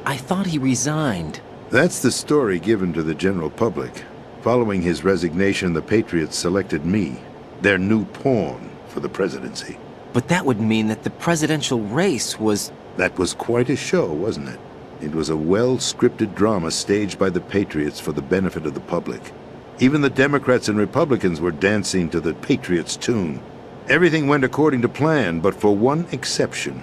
I thought he resigned. That's the story given to the general public. Following his resignation, the Patriots selected me, their new pawn for the presidency. But that would mean that the presidential race was... That was quite a show, wasn't it? It was a well-scripted drama staged by the Patriots for the benefit of the public. Even the Democrats and Republicans were dancing to the Patriots' tune. Everything went according to plan, but for one exception.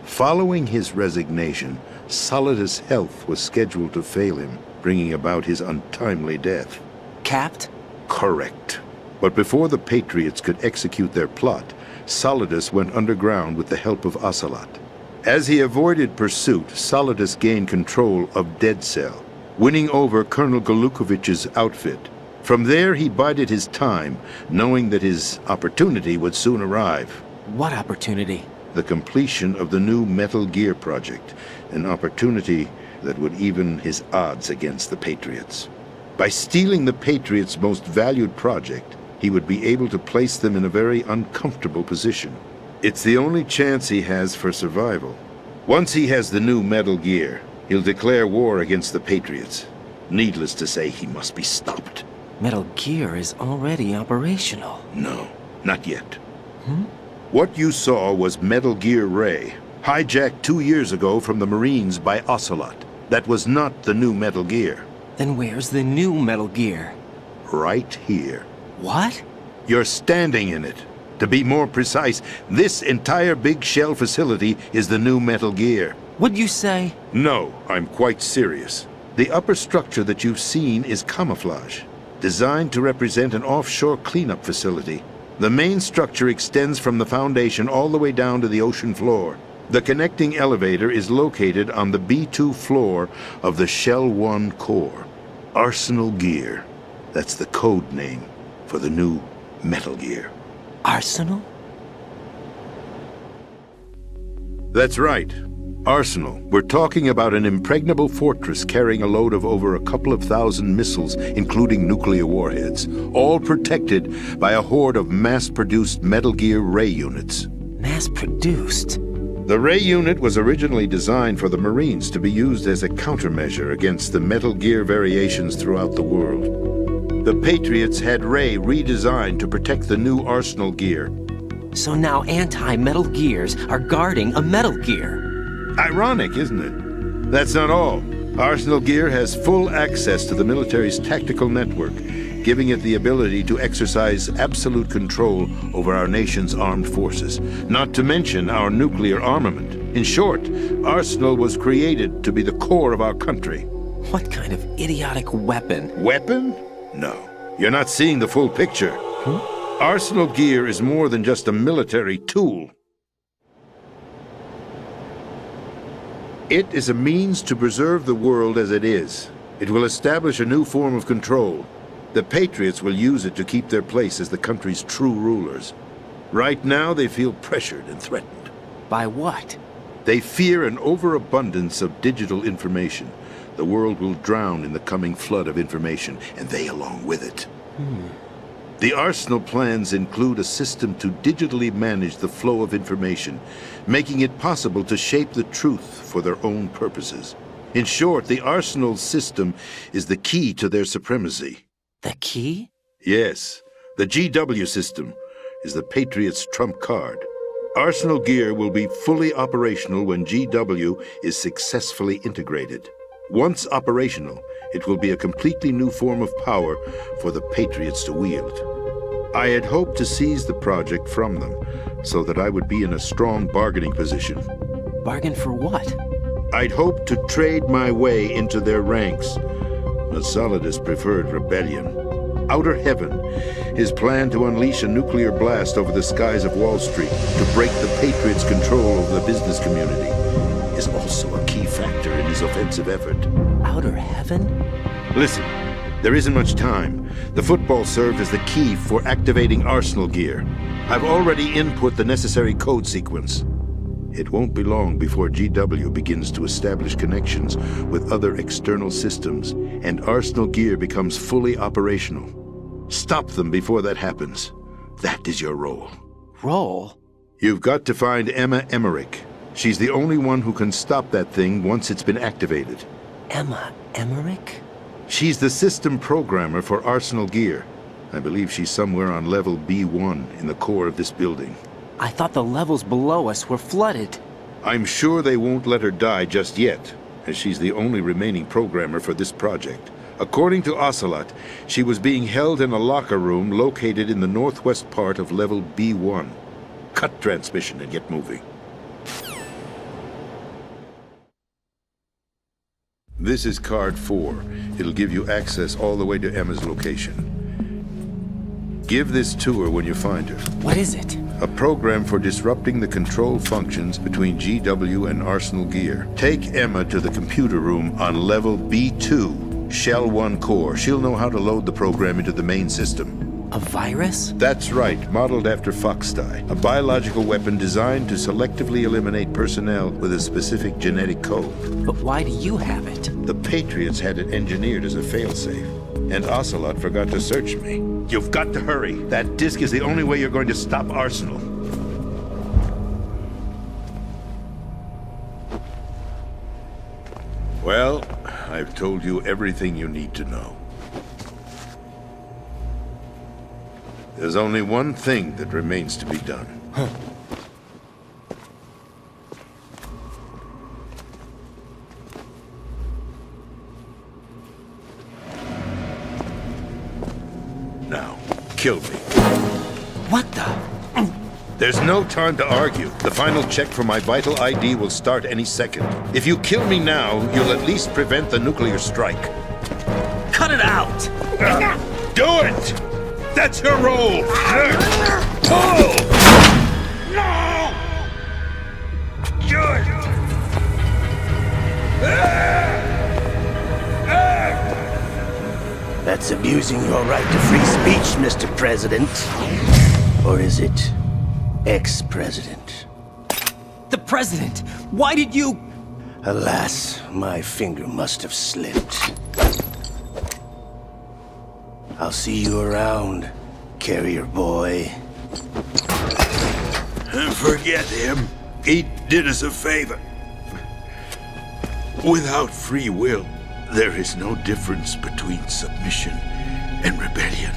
Following his resignation, Solidus' health was scheduled to fail him, bringing about his untimely death. Capped? Correct. But before the Patriots could execute their plot, Solidus went underground with the help of Ocelot. As he avoided pursuit, Solidus gained control of Dead Cell, winning over Colonel Golukovich's outfit. From there, he bided his time, knowing that his opportunity would soon arrive. What opportunity? The completion of the new Metal Gear project, an opportunity that would even his odds against the Patriots. By stealing the Patriots' most valued project, he would be able to place them in a very uncomfortable position. It's the only chance he has for survival. Once he has the new Metal Gear, he'll declare war against the Patriots. Needless to say, he must be stopped. Metal Gear is already operational. No, not yet. What you saw was Metal Gear Ray, hijacked 2 years ago from the Marines by Ocelot. That was not the new Metal Gear. Then where's the new Metal Gear? Right here. What? You're standing in it. To be more precise, this entire big shell facility is the new Metal Gear. What'd you say? No, I'm quite serious. The upper structure that you've seen is camouflage, designed to represent an offshore cleanup facility. The main structure extends from the foundation all the way down to the ocean floor. The connecting elevator is located on the B2 floor of the Shell 1 core. Arsenal Gear. That's the code name for the new Metal Gear. Arsenal? That's right. Arsenal. We're talking about an impregnable fortress carrying a load of over a couple of thousand missiles, including nuclear warheads, all protected by a horde of mass-produced Metal Gear Ray units. Mass-produced? The Ray unit was originally designed for the Marines to be used as a countermeasure against the Metal Gear variations throughout the world. The Patriots had Ray redesigned to protect the new Arsenal Gear. So now anti-Metal Gears are guarding a Metal Gear. Ironic, isn't it? That's not all. Arsenal Gear has full access to the military's tactical network, giving it the ability to exercise absolute control over our nation's armed forces, not to mention our nuclear armament. In short, Arsenal was created to be the core of our country. What kind of idiotic weapon? Weapon? No. You're not seeing the full picture. Arsenal Gear is more than just a military tool. It is a means to preserve the world as it is. It will establish a new form of control. The Patriots will use it to keep their place as the country's true rulers. Right now, they feel pressured and threatened. By what? They fear an overabundance of digital information. The world will drown in the coming flood of information, and they along with it. The Arsenal plans include a system to digitally manage the flow of information, making it possible to shape the truth for their own purposes. In short, the Arsenal system is the key to their supremacy. The key? Yes. The GW system is the Patriots' trump card. Arsenal Gear will be fully operational when GW is successfully integrated. Once operational, it will be a completely new form of power for the Patriots to wield. I had hoped to seize the project from them, so that I would be in a strong bargaining position. Bargain for what? I'd hoped to trade my way into their ranks. But Solidus preferred rebellion. Outer Heaven, his plan to unleash a nuclear blast over the skies of Wall Street to break the Patriots' control over the business community, is also a key factor in his offensive effort. Outer Heaven? Listen, there isn't much time. The football served as the key for activating Arsenal Gear. I've already input the necessary code sequence. It won't be long before GW begins to establish connections with other external systems, and Arsenal Gear becomes fully operational. Stop them before that happens. That is your role. Role? You've got to find Emma Emmerich. She's the only one who can stop that thing once it's been activated. Emma Emmerich? She's the system programmer for Arsenal Gear. I believe she's somewhere on level B1 in the core of this building. I thought the levels below us were flooded. I'm sure they won't let her die just yet, as she's the only remaining programmer for this project. According to Ocelot, she was being held in a locker room located in the northwest part of level B1. Cut transmission and get moving. This is card 4. It'll give you access all the way to Emma's location. Give this to her when you find her. What is it? A program for disrupting the control functions between GW and Arsenal Gear. Take Emma to the computer room on level B2, Shell 1 core. She'll know how to load the program into the main system. A virus? That's right, modeled after Foxdie. A biological weapon designed to selectively eliminate personnel with a specific genetic code. But why do you have it? The Patriots had it engineered as a failsafe. And Ocelot forgot to search me. You've got to hurry. That disk is the only way you're going to stop Arsenal. Well, I've told you everything you need to know. There's only one thing that remains to be done. Huh. Now, kill me. What the? There's no time to argue. The final check for my vital ID will start any second. If you kill me now, you'll at least prevent the nuclear strike. Cut it out! Do it! That's your role! Pull! No! Good! That's abusing your right to free speech, Mr. President. Or is it ex-president? The president! Why did you... Alas, my finger must have slipped. I'll see you around, carrier boy. Forget him. He did us a favor. Without free will, there is no difference between submission and rebellion.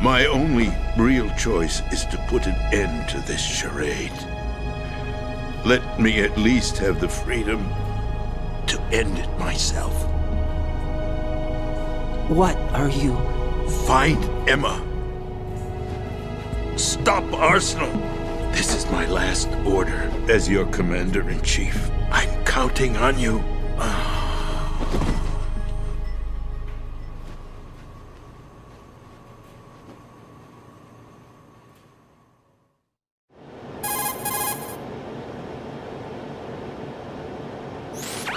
My only real choice is to put an end to this charade. Let me at least have the freedom to end it myself. What are you... Find Emma. Stop Arsenal. This is my last order as your commander-in-chief. I'm counting on you.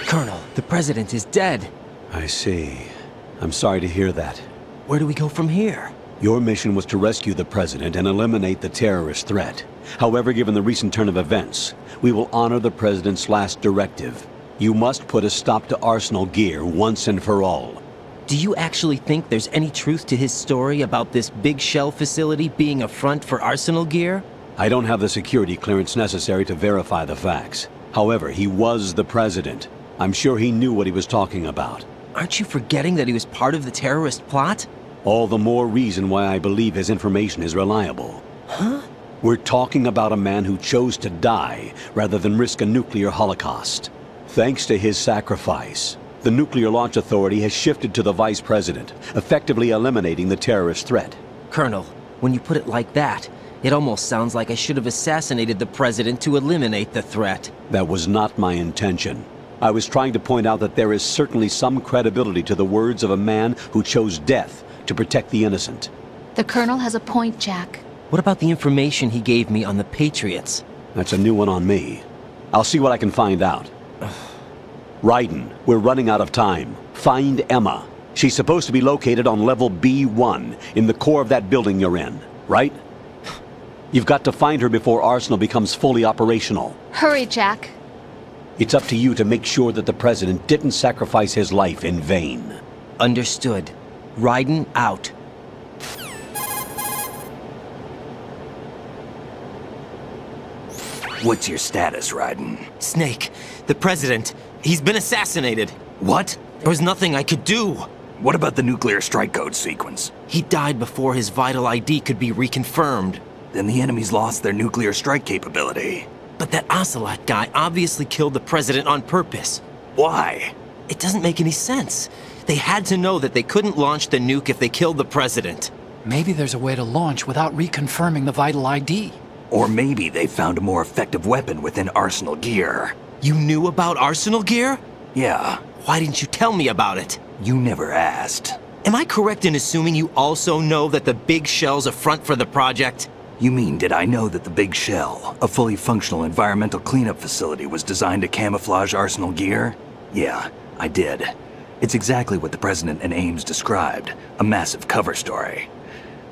Colonel, the president is dead. I see. I'm sorry to hear that. Where do we go from here? Your mission was to rescue the president and eliminate the terrorist threat. However, given the recent turn of events, we will honor the president's last directive. You must put a stop to Arsenal Gear once and for all. Do you actually think there's any truth to his story about this big shell facility being a front for Arsenal Gear? I don't have the security clearance necessary to verify the facts. However, he was the president. I'm sure he knew what he was talking about. Aren't you forgetting that he was part of the terrorist plot? All the more reason why I believe his information is reliable. Huh? We're talking about a man who chose to die rather than risk a nuclear holocaust. Thanks to his sacrifice, the Nuclear Launch Authority has shifted to the vice president, effectively eliminating the terrorist threat. Colonel, when you put it like that, it almost sounds like I should have assassinated the president to eliminate the threat. That was not my intention. I was trying to point out that there is certainly some credibility to the words of a man who chose death to protect the innocent. The Colonel has a point, Jack. What about the information he gave me on the Patriots? That's a new one on me. I'll see what I can find out. Raiden, we're running out of time. Find Emma. She's supposed to be located on level B1, in the core of that building you're in, right? You've got to find her before Arsenal becomes fully operational. Hurry, Jack. It's up to you to make sure that the president didn't sacrifice his life in vain. Understood. Raiden out. What's your status, Raiden? Snake, the president, he's been assassinated. What? There was nothing I could do. What about the nuclear strike code sequence? He died before his vital ID could be reconfirmed. Then the enemy's lost their nuclear strike capability. But that Ocelot guy obviously killed the president on purpose. Why? It doesn't make any sense. They had to know that they couldn't launch the nuke if they killed the president. Maybe there's a way to launch without reconfirming the vital ID. Or maybe they found a more effective weapon within Arsenal gear. You knew about Arsenal gear? Yeah, Why didn't you tell me about it? you never asked. Am I correct in assuming you also know that the big shell's a front for the project? You mean, did I know that the Big Shell, a fully functional environmental cleanup facility, was designed to camouflage Arsenal gear? Yeah, I did. It's exactly what the President and Ames described, a massive cover story.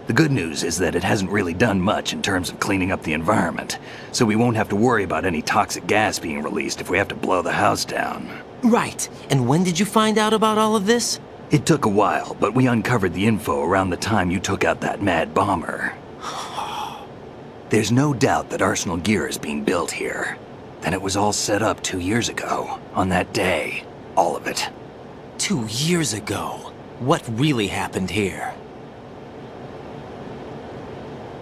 The good news is that it hasn't really done much in terms of cleaning up the environment, so we won't have to worry about any toxic gas being released if we have to blow the house down. Right. And when did you find out about all of this? It took a while, but we uncovered the info around the time you took out that mad bomber. There's no doubt that Arsenal gear is being built here. Then it was all set up 2 years ago, on that day. All of it. 2 years ago. What really happened here?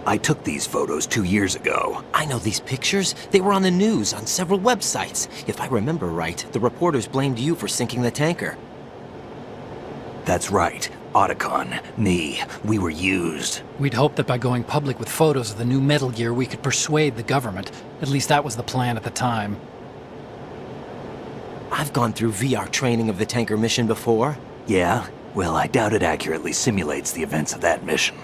I took these photos 2 years ago. I know these pictures. They were on the news, on several websites. If I remember right, the reporters blamed you for sinking the tanker. That's right. Otacon, me, we were used. We'd hoped that by going public with photos of the new Metal Gear, we could persuade the government. At least that was the plan at the time. I've gone through VR training of the tanker mission before. Yeah? Well, I doubt it accurately simulates the events of that mission.